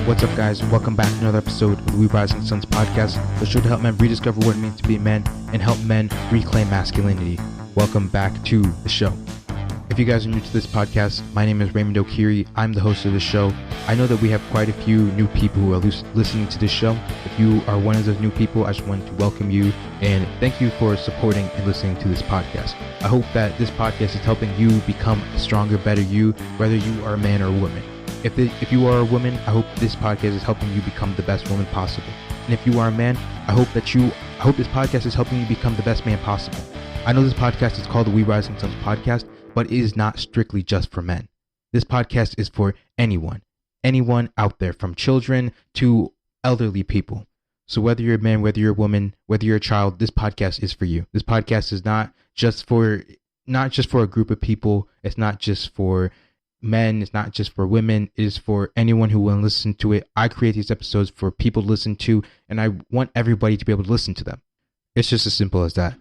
What's up, guys? Welcome back to another episode of the We Rising Sons podcast, the show to help men rediscover what it means to be a man and help men reclaim masculinity. Welcome back to the show. If you guys are new to this podcast, my name is Raymond Okiri. I'm the host of the show. I know that we have quite a few new people who are listening to this show. If you are one of those new people, I just wanted to welcome you and thank you for supporting and listening to this podcast. I hope that this podcast is helping you become a stronger, better you, whether you are a man or a woman. If you are a woman, I hope this podcast is helping you become the best woman possible. And if you are a man, I hope this podcast is helping you become the best man possible. I know this podcast is called the We Rising Sons podcast, but it is not strictly just for men. This podcast is for anyone out there, from children to elderly people. So whether you're a man, whether you're a woman, whether you're a child, this podcast is for you. This podcast is not just for a group of people. It's not just for men, it's not just for women, it is for anyone who will listen to it. I create these episodes for people to listen to, and I want everybody to be able to listen to them. It's just as simple as that.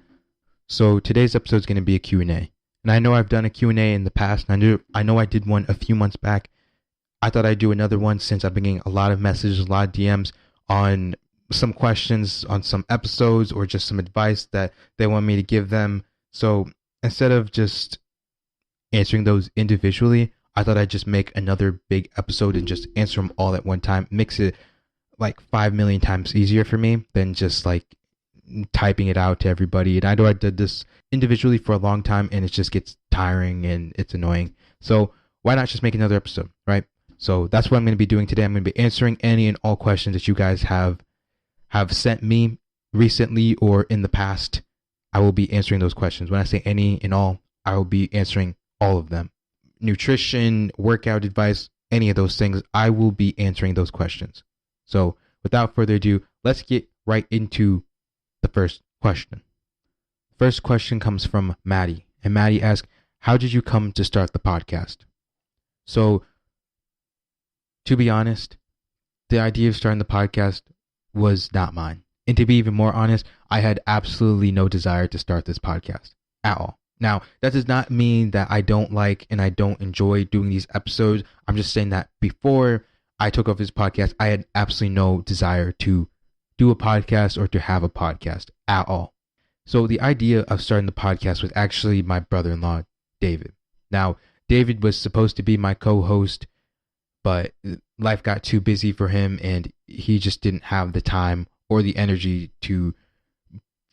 So today's episode is going to be a Q&A. And I know I've done a Q&A in the past, and I know I did one a few months back. I thought I'd do another one since I've been getting a lot of messages, a lot of DMs on some questions on some episodes or just some advice that they want me to give them. So instead of just answering those individually, I thought I'd just make another big episode and just answer them all at one time. Makes it like 5 million times easier for me than just like typing it out to everybody. And I know I did this individually for a long time and it just gets tiring and it's annoying. So why not just make another episode, right? So that's what I'm going to be doing today. I'm going to be answering any and all questions that you guys have sent me recently or in the past. I will be answering those questions. When I say any and all, I will be answering all of them. Nutrition, workout advice, any of those things, I will be answering those questions. So without further ado, let's get right into the first question. First question comes from Maddie, and Maddie asks, how did you come to start the podcast? So to be honest, the idea of starting the podcast was not mine. And to be even more honest, I had absolutely no desire to start this podcast at all. Now, that does not mean that I don't like and I don't enjoy doing these episodes. I'm just saying that before I took over this podcast, I had absolutely no desire to do a podcast or to have a podcast at all. So the idea of starting the podcast was actually my brother-in-law, David. Now, David was supposed to be my co-host, but life got too busy for him and he just didn't have the time or the energy to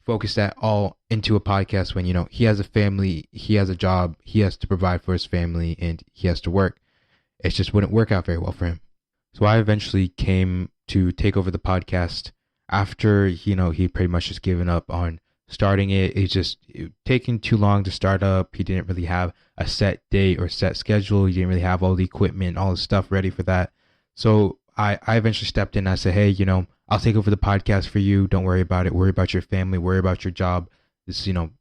focus that all into a podcast when, he has a family, he has a job, he has to provide for his family, and he has to work. It just wouldn't work out very well for him. So I eventually came to take over the podcast after, he pretty much just given up on starting it. It taking too long to start up. He didn't really have a set date or set schedule. He didn't really have all the equipment, all the stuff ready for that. So I eventually stepped in and I said, hey, I'll take over the podcast for you. Don't worry about it. Worry about your family. Worry about your job.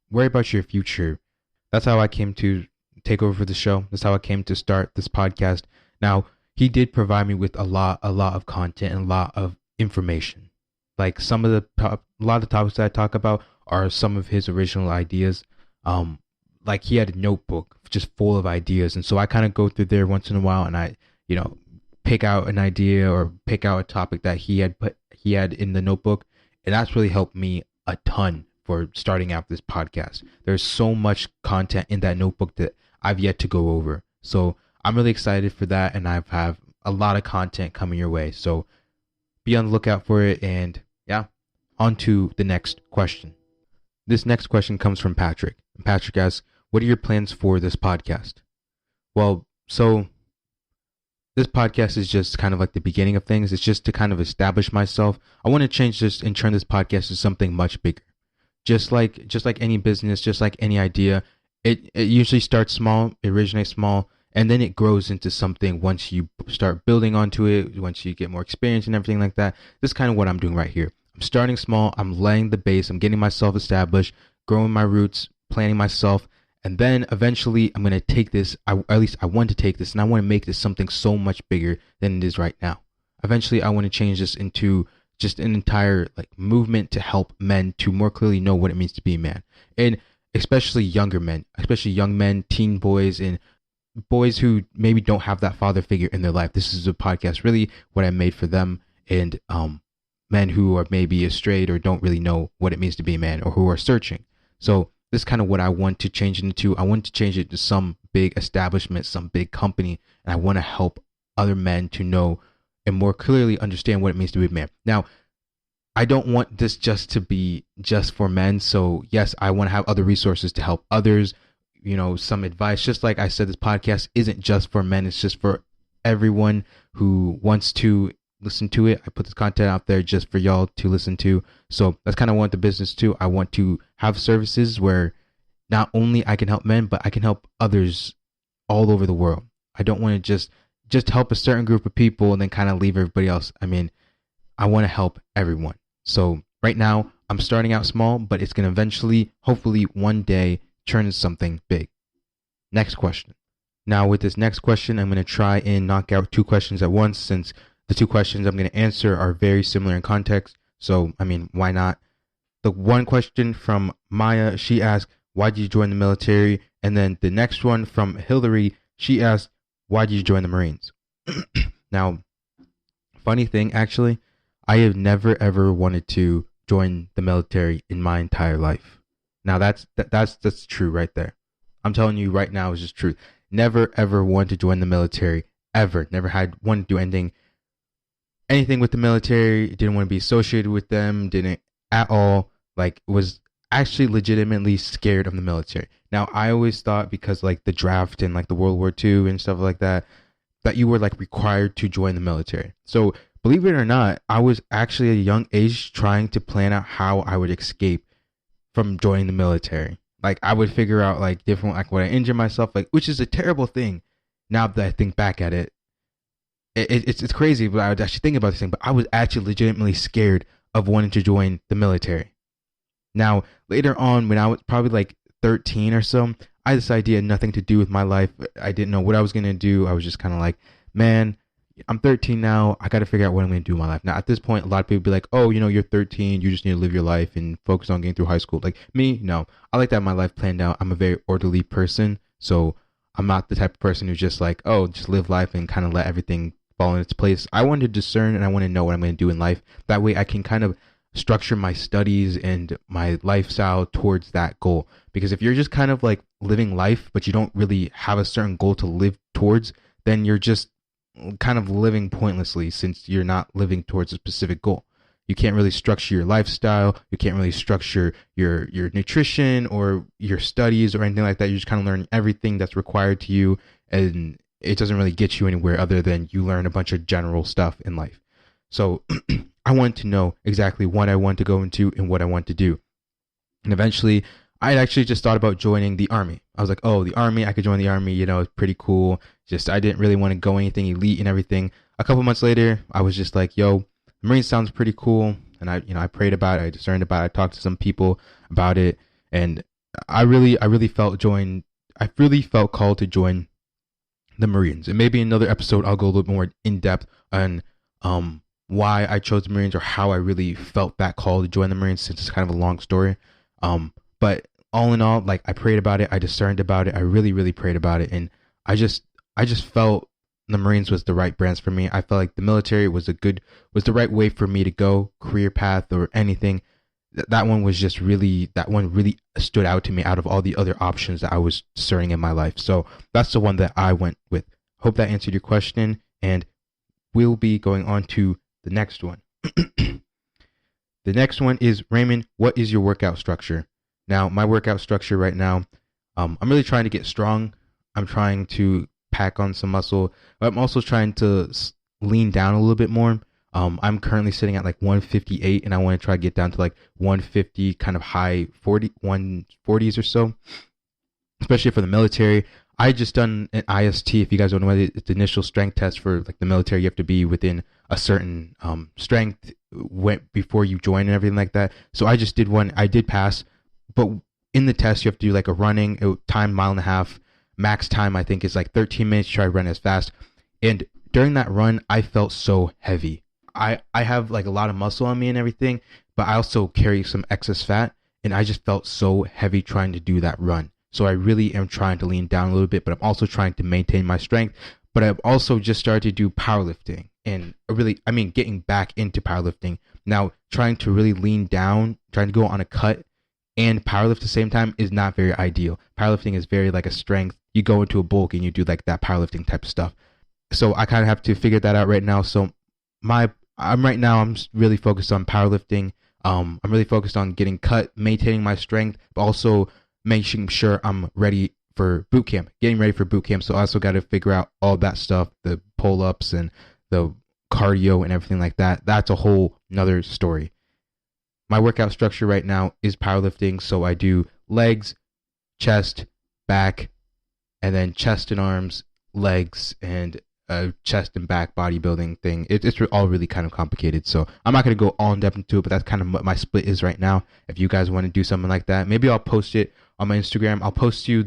Worry about your future. That's how I came to take over the show. That's how I came to start this podcast. Now, he did provide me with a lot of content and a lot of information. Like a lot of the topics that I talk about are some of his original ideas. Like he had a notebook just full of ideas. And so I kind of go through there once in a while and I, pick out an idea or pick out a topic that he had in the notebook, and that's really helped me a ton for starting out this podcast. There's so much content in that notebook that I've yet to go over, so I'm really excited for that, and I have a lot of content coming your way, so be on the lookout for it. And yeah, on to the next question. This next question comes from Patrick. Patrick asks, what are your plans for this podcast? Well, so this podcast is just kind of like the beginning of things. It's just to kind of establish myself. I want to change this and turn this podcast to something much bigger. Just like any business, just like any idea, it usually starts small, it originates small, and then it grows into something once you start building onto it, once you get more experience and everything like that. This is kind of what I'm doing right here. I'm starting small, I'm laying the base, I'm getting myself established, growing my roots, planning myself. And then eventually I'm going to take this, at least I want to take this, and I want to make this something so much bigger than it is right now. Eventually I want to change this into just an entire movement to help men to more clearly know what it means to be a man. And especially younger men, especially young men, teen boys, and boys who maybe don't have that father figure in their life. This is a podcast really what I made for them, and men who are maybe straight or don't really know what it means to be a man, or who are searching. So this is kind of what I want to change it into. I want to change it to some big establishment, some big company, and I want to help other men to know and more clearly understand what it means to be a man. Now, I don't want this just to be just for men. So yes, I want to have other resources to help others, some advice. Just like I said, this podcast isn't just for men. It's just for everyone who wants to listen to it. I put this content out there just for y'all to listen to. So that's kind of what the business too. I want to have services where not only I can help men, but I can help others all over the world. I don't want to just help a certain group of people and then kind of leave everybody else. I mean, I want to help everyone. So right now I'm starting out small, but it's going to eventually, hopefully one day, turn into something big. Next question. Now with this next question, I'm going to try and knock out 2 questions at once, since the 2 questions I'm going to answer are very similar in context. So, I mean, why not? The one question from Maya, she asked, why did you join the military? And then the next one from Hillary, she asked, why did you join the Marines? Now, funny thing, actually, I have never ever wanted to join the military in my entire life. Now that's true right there. I'm telling you right now, it's just true. Never ever wanted to join the military ever. Never had wanted to do anything with the military. Didn't want to be associated with them. Didn't at all. Like, was actually legitimately scared of the military. Now I always thought, because like the draft and like the World War II and stuff like that you were like required to join the military. So believe it or not, I was actually at a young age trying to plan out how I would escape from joining the military. Like, I would figure out like different, like, would I injure myself, like, which is a terrible thing. Now that I think back at it, it's crazy, but I would actually think about this thing. But I was actually legitimately scared of wanting to join the military. Now later on, when I was probably like 13 or so, I decided it had nothing to do with my life. I didn't know what I was gonna do. I was just kind of like, man, I'm 13 now. I got to figure out what I'm going to do in my life. Now, at this point, a lot of people be like, oh, you're 13. You just need to live your life and focus on getting through high school. Like me, no. I like to have my life planned out. I'm a very orderly person. So I'm not the type of person who's just like, oh, just live life and kind of let everything fall in its place. I want to discern and I want to know what I'm going to do in life. That way I can kind of structure my studies and my lifestyle towards that goal. Because if you're just kind of like living life, but you don't really have a certain goal to live towards, then you're just kind of living pointlessly, since you're not living towards a specific goal. You can't really structure your lifestyle. You can't really structure your nutrition or your studies or anything like that. You're just kind of learning everything that's required to you, and it doesn't really get you anywhere other than you learn a bunch of general stuff in life. So I wanted to know exactly what I want to go into and what I want to do. And eventually, I actually just thought about joining the Army. I was like, oh, the Army, I could join the Army, it's pretty cool. Just, I didn't really want to go anything elite and everything. A couple months later, I was just like, yo, the Marines sounds pretty cool. And I prayed about it. I discerned about it. I talked to some people about it. And I really felt called to join the Marines. And maybe in another episode, I'll go a little bit more in depth on why I chose the Marines, or how I really felt that call to join the Marines, since it's kind of a long story. But all in all, like, I prayed about it. I discerned about it. I really, really prayed about it. And I just felt the Marines was the right branch for me. I felt like the military was the right way for me to go, career path or anything. That one really stood out to me out of all the other options that I was discerning in my life. So that's the one that I went with. Hope that answered your question, and we'll be going on to the next one. The next one is, Raymond, what is your workout structure? Now, my workout structure right now, I'm really trying to get strong. I'm trying to pack on some muscle. I'm also trying to lean down a little bit more. I'm currently sitting at like 158, and I want to try to get down to like 150, kind of high 140s or so, especially for the military. I just done an IST. If you guys don't know, it's the initial strength test for like the military. You have to be within a certain strength before you join and everything like that. So I just did one. I did pass, but in the test you have to do like a running time, 1.5 miles. Max time I think is like 13 minutes. Try to run as fast. And during that run, I felt so heavy. I have like a lot of muscle on me and everything, but I also carry some excess fat, and I just felt so heavy trying to do that run. So I really am trying to lean down a little bit, but I'm also trying to maintain my strength. But I've also just started to do powerlifting, and getting back into powerlifting. Now, trying to really lean down, trying to go on a cut and powerlift at the same time is not very ideal. Powerlifting is very like a strength. You go into a bulk and you do like that powerlifting type of stuff. So I kind of have to figure that out right now. So I'm really focused on powerlifting. I'm really focused on getting cut, maintaining my strength, but also making sure I'm ready for boot camp, getting ready for boot camp. So I also got to figure out all that stuff, the pull-ups and the cardio and everything like that. That's a whole nother story. My workout structure right now is powerlifting. So I do legs, chest, back, and then chest and arms, legs, and chest and back bodybuilding thing. It's all really kind of complicated. So I'm not going to go all in depth into it, but that's kind of what my split is right now. If you guys want to do something like that, maybe I'll post it on my Instagram. I'll post you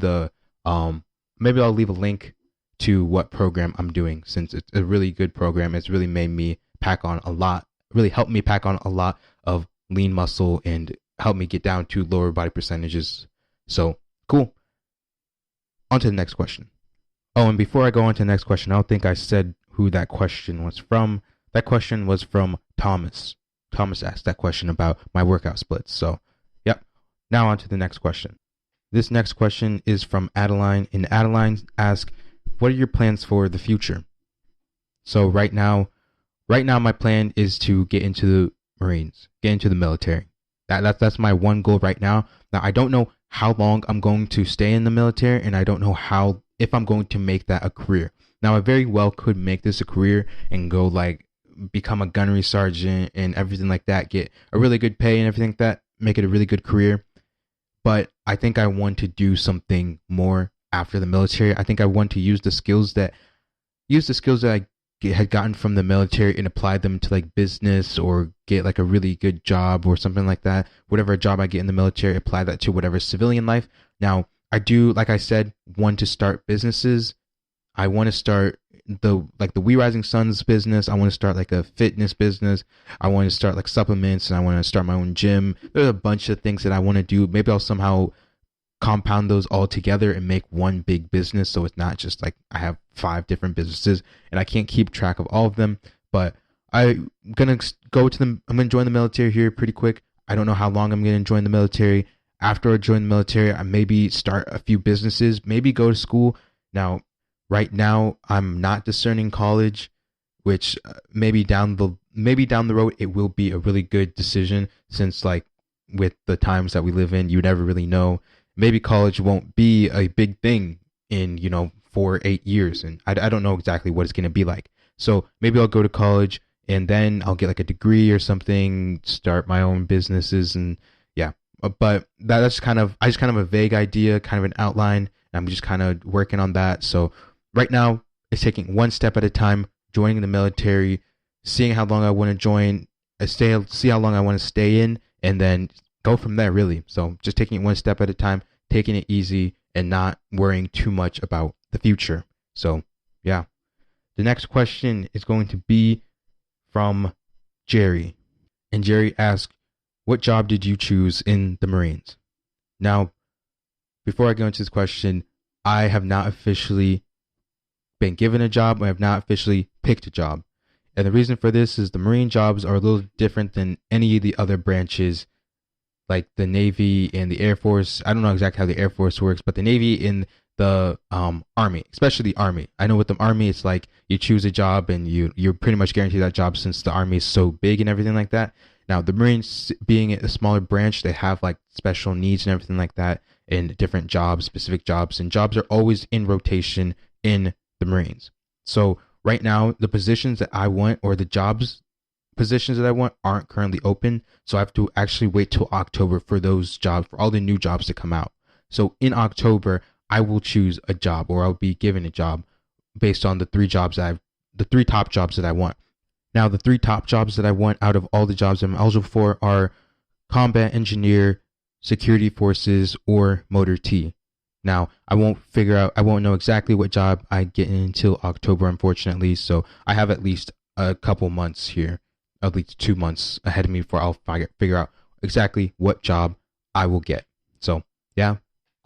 maybe I'll leave a link to what program I'm doing, since it's a really good program. It's really made me really helped me pack on a lot of lean muscle and helped me get down to lower body percentages. So cool. On to the next question. Oh, and before I go on to the next question, I don't think I said who that question was from. That question was from Thomas. Thomas asked that question about my workout splits. So, yep. Now on to the next question. This next question is from Adeline, and Adeline asks, what are your plans for the future? So right now my plan is to get into the Marines, get into the military. That's my one goal right now. Now, I don't know how long I'm going to stay in the military, and I don't know if I'm going to make that a career. Now, I very well could make this a career and go like become a gunnery sergeant and everything like that, get a really good pay and everything like that, make it a really good career. But I think I want to do something more after the military. I think I want to use the skills that I had gotten from the military and apply them to like business, or get like a really good job or something like that. Whatever job I get in the military, apply that to whatever civilian life. Now, I do, like I said, want to start businesses. I want to start the We Rising Suns business. I want to start like a fitness business. I want to start like supplements, and I want to start my own gym. There's a bunch of things that I want to do. Maybe I'll somehow compound those all together and make one big business, so it's not just like I have 5 different businesses and I can't keep track of all of them. But I'm gonna join the military here pretty quick. I don't know how long I'm gonna join the military. After I join the military, I maybe start a few businesses, maybe go to school. Now, right now, I'm not discerning college, which maybe down the road it will be a really good decision, since like with the times that we live in, you never really know. Maybe college won't be a big thing in 4 or 8 years, and I don't know exactly what it's going to be like. So maybe I'll go to college and then I'll get like a degree or something, start my own businesses, and yeah. But that's kind of a vague idea, kind of an outline. I'm just kind of working on that. So right now it's taking one step at a time, joining the military, seeing how long I want to join, see how long I want to stay in, and then go from there, really. So just taking it one step at a time, taking it easy, and not worrying too much about the future. So yeah. The next question is going to be from Jerry. And Jerry asked, what job did you choose in the Marines? Now, before I go into this question, I have not officially been given a job. I have not officially picked a job. And the reason for this is the Marine jobs are a little different than any of the other branches, like the Navy and the Air Force. I don't know exactly how the Air Force works, but the Navy and the Army, especially the Army. I know with the Army, it's like you choose a job and you're pretty much guaranteed that job, since the Army is so big and everything like that. Now, the Marines, being a smaller branch, they have like special needs and everything like that, and different jobs, specific jobs, and jobs are always in rotation in the Marines. So right now, the positions that I want, or the positions that I want, aren't currently open. So I have to actually wait till October for those jobs, for all the new jobs to come out. So in October, I will choose a job, or I'll be given a job based on the 3 top jobs that I want. Now, the 3 top jobs that I want out of all the jobs I'm eligible for are combat engineer, security forces, or motor T. Now, I won't know exactly what job I get in until October, unfortunately. So I have at least a couple months here, at least 2 months ahead of me before I'll figure out exactly what job I will get. So yeah,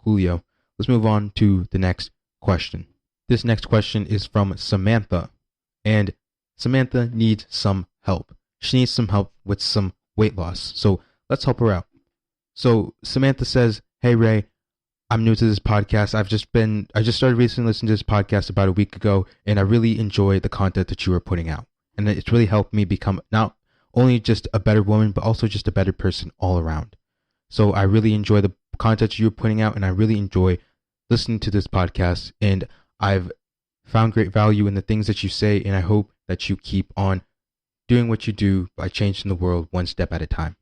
coolio. let's move on to the next question. This next question is from Samantha, and Samantha needs some help. She needs some help with some weight loss. So let's help her out. So Samantha says, "Hey Ray, I'm new to this podcast. I just started recently listening to this podcast about a week ago, and I really enjoy the content that you are putting out. And it's really helped me become not only just a better woman, but also just a better person all around. So I really enjoy the content you're putting out, and I really enjoy listening to this podcast. And I've found great value in the things that you say, and I hope that you keep on doing what you do by changing the world one step at a time.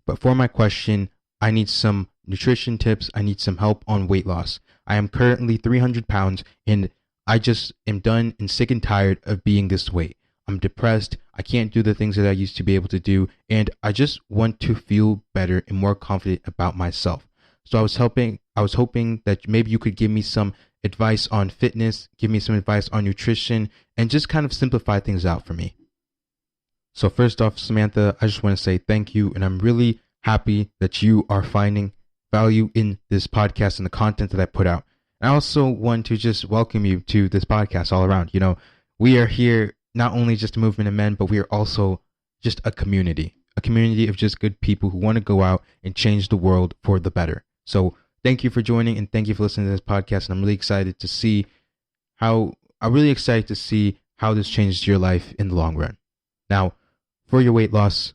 But for my question, I need some nutrition tips. I need some help on weight loss. I am currently 300 pounds, and I just am done and sick and tired of being this weight. I'm depressed. I can't do the things that I used to be able to do, and I just want to feel better and more confident about myself. So I was hoping that maybe you could give me some advice on fitness, give me some advice on nutrition, and just kind of simplify things out for me." So first off, Samantha, I just want to say thank you, and I'm really happy that you are finding value in this podcast and the content that I put out. I also want to just welcome you to this podcast all around. We are here not only just a movement of men, but we are also just a community of just good people who want to go out and change the world for the better. So thank you for joining, and thank you for listening to this podcast. And I'm really excited to see how this changes your life in the long run. Now, for your weight loss,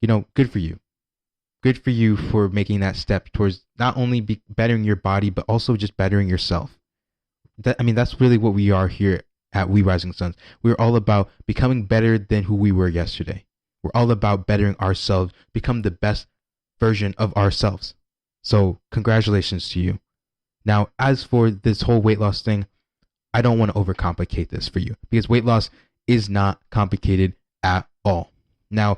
good for you. Good for you for making that step towards not only bettering your body, but also just bettering yourself. That's really what we are here at We Rising Suns. We're all about becoming better than who we were yesterday. We're all about bettering ourselves, become the best version of ourselves. So congratulations to you. Now, as for this whole weight loss thing, I don't want to overcomplicate this for you, because weight loss is not complicated at all. Now,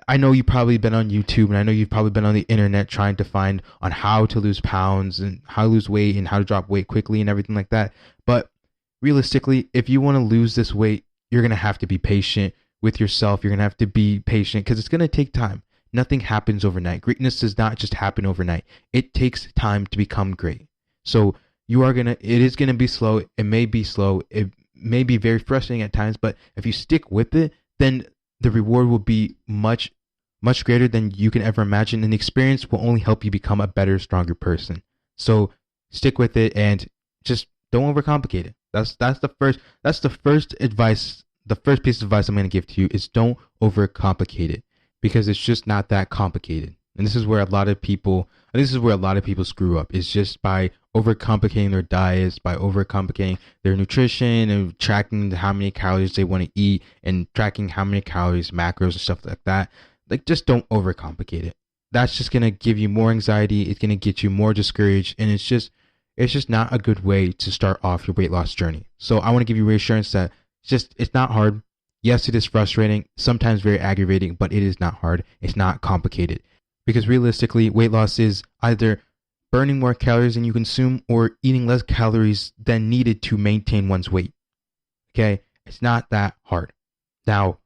I know you've probably been on YouTube, and I know you've probably been on the internet trying to find on how to lose pounds and how to lose weight and how to drop weight quickly and everything like that. But realistically, if you want to lose this weight, you're going to have to be patient with yourself. You're going to have to be patient because it's going to take time. Nothing happens overnight. Greatness does not just happen overnight. It takes time to become great. So it is going to be slow. It may be slow. It may be very frustrating at times, but if you stick with it, then the reward will be much, much greater than you can ever imagine. And the experience will only help you become a better, stronger person. So stick with it and just don't overcomplicate it. That's the first advice. The first piece of advice I'm going to give to you is don't overcomplicate it, because it's just not that complicated. And this is where a lot of people screw up, is just by overcomplicating their diets, by overcomplicating their nutrition and tracking how many calories they want to eat and tracking how many calories, macros and stuff like that. Like, just don't overcomplicate it. That's just going to give you more anxiety. It's going to get you more discouraged. And it's just not a good way to start off your weight loss journey. So I want to give you reassurance that it's not hard. Yes, it is frustrating, sometimes very aggravating, but it is not hard. It's not complicated. Because realistically, weight loss is either burning more calories than you consume or eating less calories than needed to maintain one's weight. Okay? It's not that hard. Now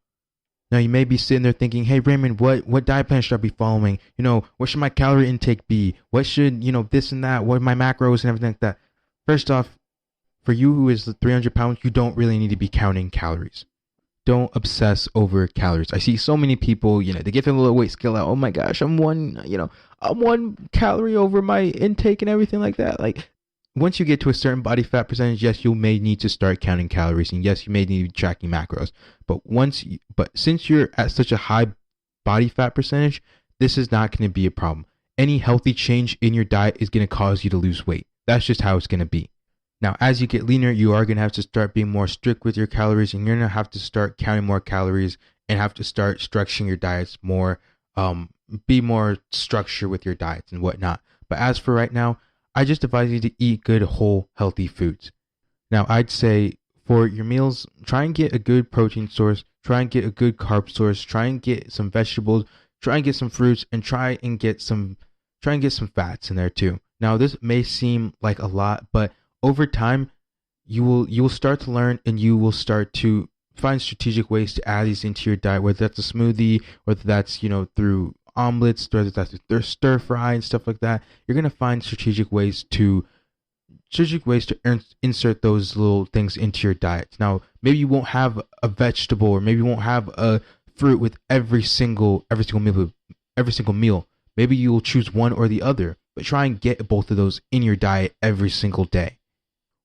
you may be sitting there thinking, "Hey Raymond, what diet plan should I be following? What should my calorie intake be? What should, this and that? What are my macros and everything like that?" First off, for you who is 300 pounds, you don't really need to be counting calories. Don't obsess over calories. I see so many people, they get their little weight scale out. "Oh my gosh, I'm 1 calorie over my intake and everything like that." Like, once you get to a certain body fat percentage, yes, you may need to start counting calories, and yes, you may need to be tracking macros. But since you're at such a high body fat percentage, this is not going to be a problem. Any healthy change in your diet is going to cause you to lose weight. That's just how it's going to be. Now, as you get leaner, you are going to have to start being more strict with your calories, and you're going to have to start counting more calories and have to start structuring your diets more, be more structured with your diets and whatnot. But as for right now, I just advise you to eat good, whole, healthy foods. Now, I'd say for your meals, try and get a good protein source, try and get a good carb source, try and get some vegetables, try and get some fruits, and try and get some fats in there too. Now, this may seem like a lot, but over time, you will start to learn, and you will start to find strategic ways to add these into your diet, whether that's a smoothie, whether that's through omelets, whether that's through stir fry and stuff like that. You're gonna find strategic ways to strategic ways to insert those little things into your diet. Now, maybe you won't have a vegetable, or maybe you won't have a fruit with every single meal. Maybe you'll choose one or the other, but try and get both of those in your diet every single day.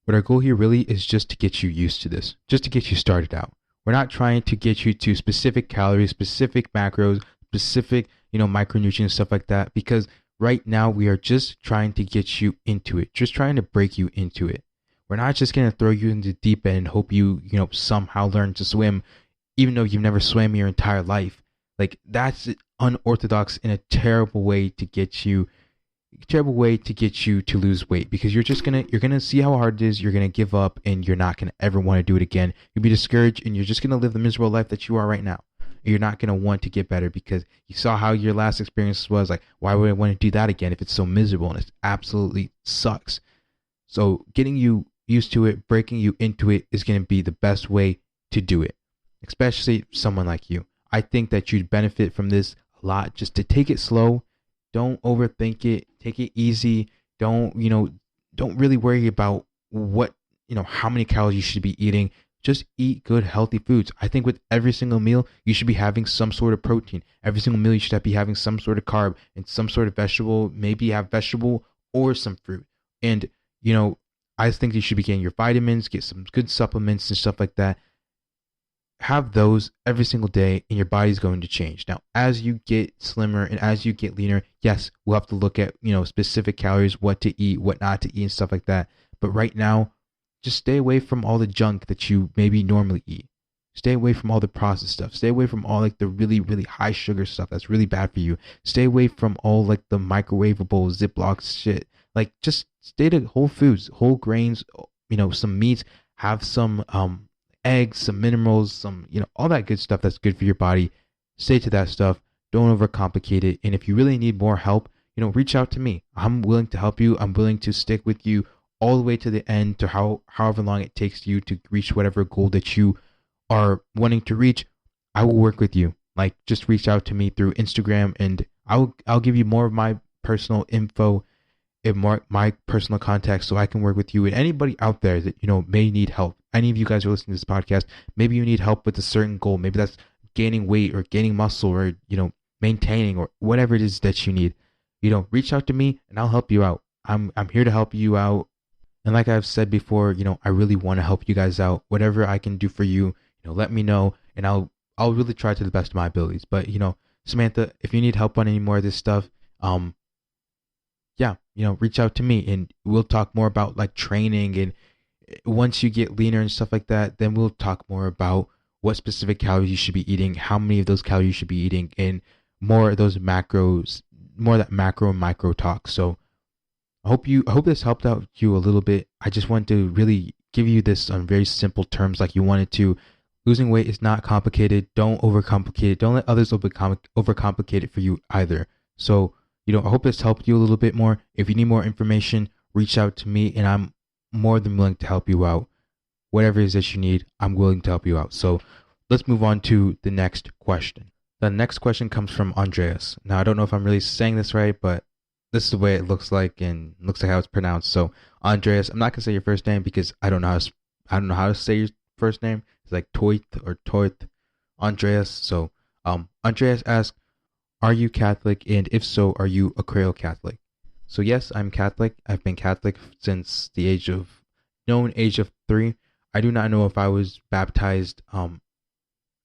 What our goal here really is just to get you used to this, just to get you started out. We're not trying to get you to specific calories, specific macros, specific, micronutrients, stuff like that, because right now we are just trying to get you into it, just trying to break you into it. We're not just going to throw you into the deep end and hope you, somehow learn to swim, even though you've never swam your entire life. Like, that's unorthodox and a terrible way to get you to lose weight, because you're gonna see how hard it is. You're gonna give up, and you're not gonna ever want to do it again. You'll be discouraged, and you're just gonna live the miserable life that you are right now. You're not gonna want to get better because you saw how your last experience was. Like, why would I want to do that again if it's so miserable and it absolutely sucks? So getting you used to it, breaking you into it, is gonna be the best way to do it, especially someone like you. I think that you'd benefit from this a lot. Just to take it slow. Don't overthink it. Take it easy. Don't really worry about how many calories you should be eating. Just eat good, healthy foods. I think with every single meal, you should be having some sort of protein. Every single meal, you should be having some sort of carb and some sort of vegetable. Maybe have vegetable or some fruit. And, I think you should be getting your vitamins, get some good supplements and stuff like that. Have those every single day, and your body's going to change. Now, as you get slimmer and as you get leaner, yes, we'll have to look at, specific calories, what to eat, what not to eat, and stuff like that. But right now, just stay away from all the junk that you maybe normally eat. Stay away from all the processed stuff. Stay away from all like the really, really high sugar stuff that's really bad for you. Stay away from all like the microwavable Ziploc shit. Like, just stay to whole foods, whole grains, some meats, have some eggs, some minerals, some, all that good stuff that's good for your body. Stay to that stuff. Don't overcomplicate it. And if you really need more help, reach out to me. I'm willing to help you. I'm willing to stick with you all the way to the end, to however long it takes you to reach whatever goal that you are wanting to reach. I will work with you. Like, just reach out to me through Instagram, and I'll give you more of my personal info and more my personal contacts, so I can work with you and anybody out there that may need help. Any of you guys who are listening to this podcast, maybe you need help with a certain goal. Maybe that's gaining weight or gaining muscle or maintaining or whatever it is that you need. Reach out to me and I'll help you out. I'm here to help you out. And like I've said before, I really want to help you guys out. Whatever I can do for you, let me know, and I'll really try to the best of my abilities. But Samantha, if you need help on any more of this stuff, reach out to me, and we'll talk more about like training. And once you get leaner and stuff like that, then we'll talk more about what specific calories you should be eating, how many of those calories you should be eating, and more of those macros, more of that macro and micro talk. So I hope this helped out you a little bit. I just want to really give you this on very simple terms like you wanted to. Losing weight is not complicated. Don't overcomplicate it. Don't let others overcomplicate it for you either. So, I hope this helped you a little bit more. If you need more information, reach out to me, and I'm more than willing to help you out. Whatever it is that you need, I'm willing to help you out. So let's move on to the next question. The next question comes from Andreas. Now, I don't know if I'm really saying this right, but this is the way it looks like, and looks like how it's pronounced. So Andreas, I'm not gonna say your first name because I don't know how to say your first name. It's like Toith or Toith Andreas. So Andreas asks, are you Catholic? And if so, are you a Creole Catholic? So yes, I'm Catholic. I've been Catholic since the age of 3. I do not know if I was baptized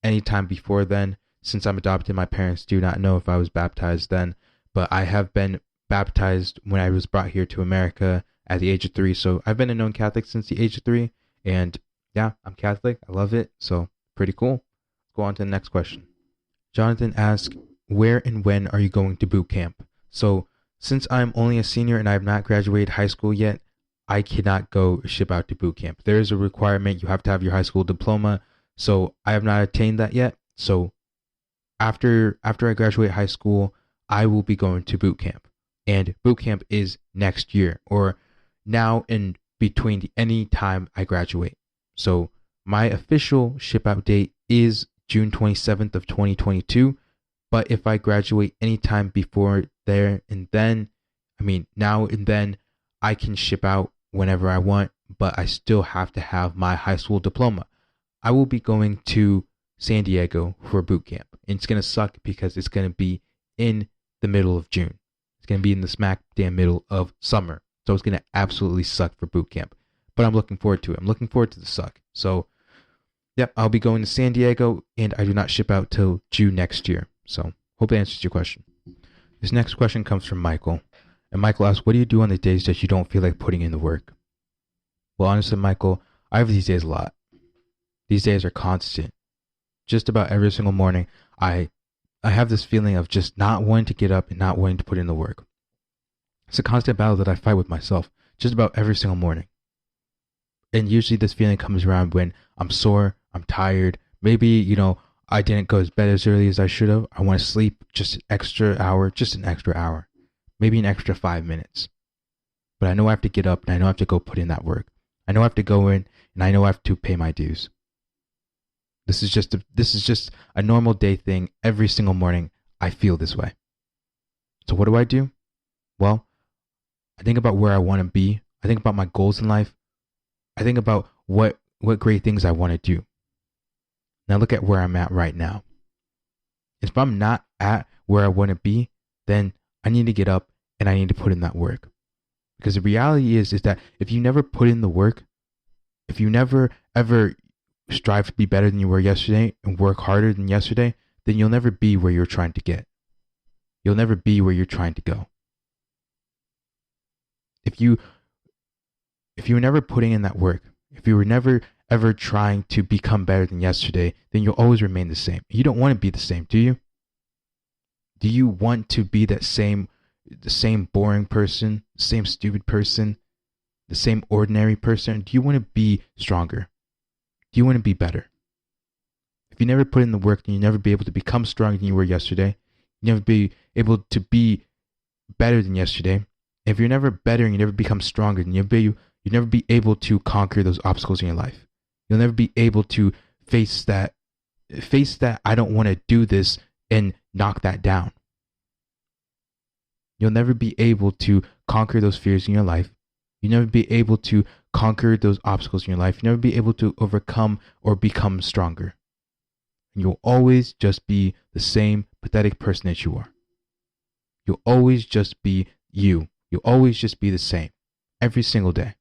any time before then. Since I'm adopted, my parents do not know if I was baptized then. But I have been baptized when I was brought here to America at the age of 3. So I've been a known Catholic since the age of 3. And yeah, I'm Catholic. I love it. So pretty cool. Let's go on to the next question. Jonathan asks, where and when are you going to boot camp? So since I'm only a senior and I have not graduated high school yet, I cannot go ship out to boot camp. There is a requirement. You have to have your high school diploma. So I have not attained that yet. So after I graduate high school, I will be going to boot camp. And boot camp is next year, or now in between any time I graduate. So my official ship out date is June 27th of 2022. But if I graduate anytime before there and then, now and then, I can ship out whenever I want, but I still have to have my high school diploma. I will be going to San Diego for boot camp. And it's going to suck because it's going to be in the middle of June. It's going to be in the smack damn middle of summer. So it's going to absolutely suck for boot camp. But I'm looking forward to it. I'm looking forward to the suck. So, yep, I'll be going to San Diego, and I do not ship out till June next year. So, hope that answers your question. This next question comes from Michael. And Michael asks, what do you do on the days that you don't feel like putting in the work? Well, honestly, Michael, I have these days a lot. These days are constant. Just about every single morning, I have this feeling of just not wanting to get up and not wanting to put in the work. It's a constant battle that I fight with myself just about every single morning. And usually this feeling comes around when I'm sore, I'm tired, maybe, I didn't go to bed as early as I should have. I want to sleep just an extra hour, maybe an extra 5 minutes. But I know I have to get up and I know I have to go put in that work. I know I have to go in and I know I have to pay my dues. This is just a normal day thing. Every single morning, I feel this way. So what do? Well, I think about where I want to be. I think about my goals in life. I think about what great things I want to do. Now look at where I'm at right now. If I'm not at where I want to be, then I need to get up and I need to put in that work. Because the reality is that if you never put in the work, if you never ever strive to be better than you were yesterday and work harder than yesterday, then you'll never be where you're trying to get. You'll never be where you're trying to go. If you were never putting in that work, if you were never ever trying to become better than yesterday, then you'll always remain the same. You don't want to be the same, do you? Do you want to be the same boring person, the same stupid person, the same ordinary person? Do you want to be stronger? Do you want to be better? If you never put in the work, then you'll never be able to become stronger than you were yesterday. You'll never be able to be better than yesterday. If you're never better and you never become stronger, then you'll never be able to conquer those obstacles in your life. You'll never be able to face that I don't want to do this and knock that down. You'll never be able to conquer those fears in your life. You'll never be able to conquer those obstacles in your life. You'll never be able to overcome or become stronger. And you'll always just be the same pathetic person that you are. You'll always just be you. You'll always just be the same every single day.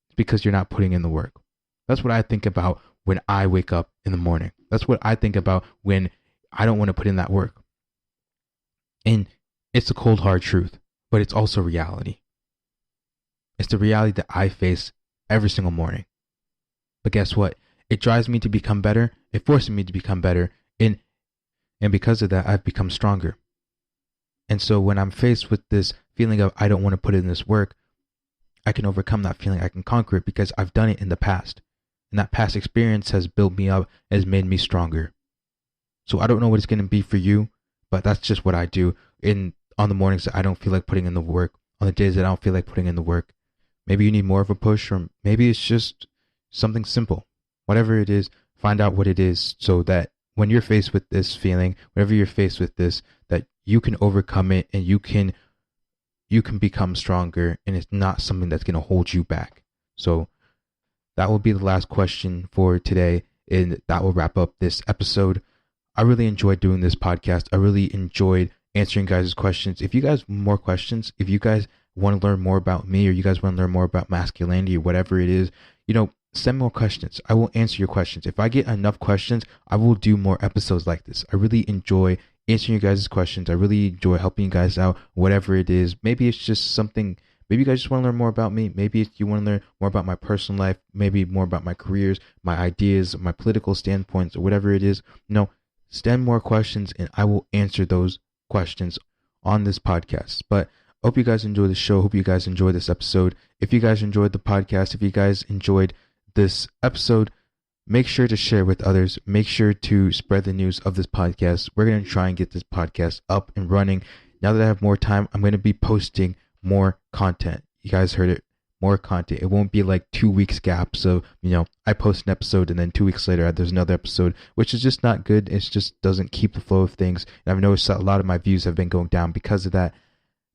It's because you're not putting in the work. That's what I think about when I wake up in the morning. That's what I think about when I don't want to put in that work. And it's a cold, hard truth, but it's also reality. It's the reality that I face every single morning. But guess what? It drives me to become better. It forces me to become better. And because of that, I've become stronger. And so when I'm faced with this feeling of I don't want to put in this work, I can overcome that feeling. I can conquer it because I've done it in the past. And that past experience has built me up, has made me stronger. So I don't know what it's going to be for you, but that's just what I do on the mornings that I don't feel like putting in the work, on the days that I don't feel like putting in the work. Maybe you need more of a push, or maybe it's just something simple. Whatever it is, find out what it is so that when you're faced with this feeling, whenever you're faced with this, that you can overcome it and you can become stronger, and it's not something that's going to hold you back. So that will be the last question for today, and that will wrap up this episode. I really enjoyed doing this podcast. I really enjoyed answering guys' questions. If you guys have more questions, if you guys want to learn more about me, or you guys want to learn more about masculinity, or whatever it is, send more questions. I will answer your questions. If I get enough questions, I will do more episodes like this. I really enjoy answering you guys' questions. I really enjoy helping you guys out, whatever it is. Maybe it's just something, maybe you guys just want to learn more about me. Maybe you want to learn more about my personal life, maybe more about my careers, my ideas, my political standpoints, or whatever it is. Send more questions and I will answer those questions on this podcast. But I hope you guys enjoy the show. Hope you guys enjoyed this episode. If you guys enjoyed the podcast, if you guys enjoyed this episode, make sure to share with others. Make sure to spread the news of this podcast. We're going to try and get this podcast up and running. Now that I have more time, I'm going to be posting more content. You guys heard it. More content. It won't be like 2 weeks gap. So, I post an episode and then 2 weeks later there's another episode, which is just not good. It just doesn't keep the flow of things. And I've noticed that a lot of my views have been going down because of that.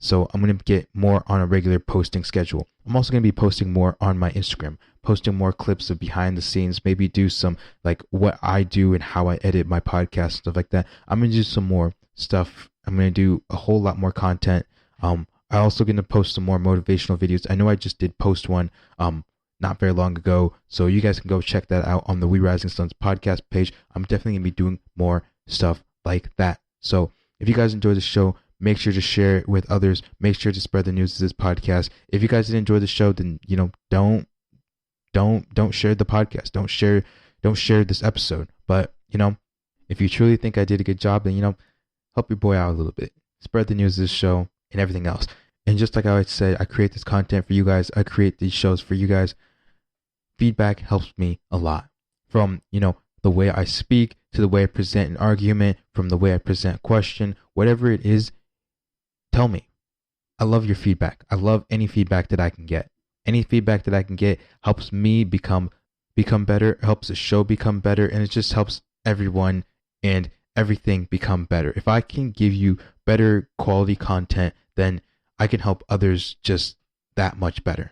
So I'm going to get more on a regular posting schedule. I'm also going to be posting more on my Instagram, posting more clips of behind the scenes, maybe do some like what I do and how I edit my podcast, stuff like that. I'm going to do some more stuff. I'm going to do a whole lot more content. I'm also going to post some more motivational videos. I know I just did post one not very long ago, so you guys can go check that out on the We Rising Suns podcast page. I'm definitely going to be doing more stuff like that. So if you guys enjoy the show, make sure to share it with others. Make sure to spread the news of this podcast. If you guys didn't enjoy the show, then don't share the podcast. Don't share this episode. But if you truly think I did a good job, then help your boy out a little bit. Spread the news of this show and everything else. And just like I always say, I create this content for you guys. I create these shows for you guys. Feedback helps me a lot. From the way I speak to the way I present an argument, from the way I present a question, whatever it is. Tell me. I love your feedback. I love any feedback that I can get. Any feedback that I can get helps me become better, helps the show become better, and it just helps everyone and everything become better. If I can give you better quality content, then I can help others just that much better.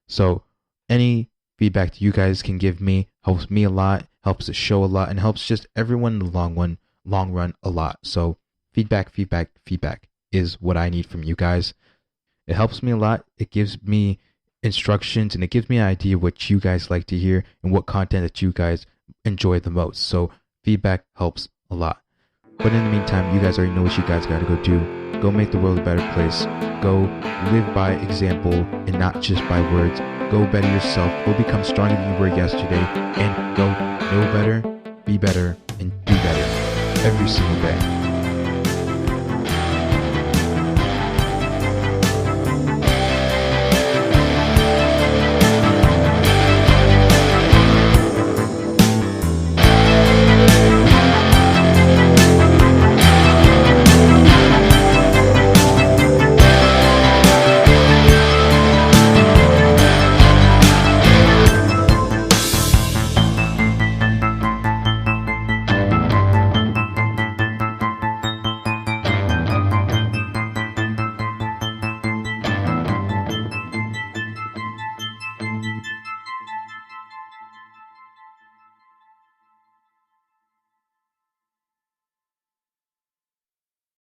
So any feedback that you guys can give me helps me a lot, helps the show a lot, and helps just everyone in the long run a lot. So feedback is what I need from you guys. It helps me a lot. It gives me instructions and it gives me an idea of what you guys like to hear and what content that you guys enjoy the most. So feedback helps a lot. But in the meantime, you guys already know what you guys got to go do. Go make the world a better place. Go live by example and not just by words. Go better yourself. Go become stronger than you were yesterday. And go know better, be better, and do better every single day.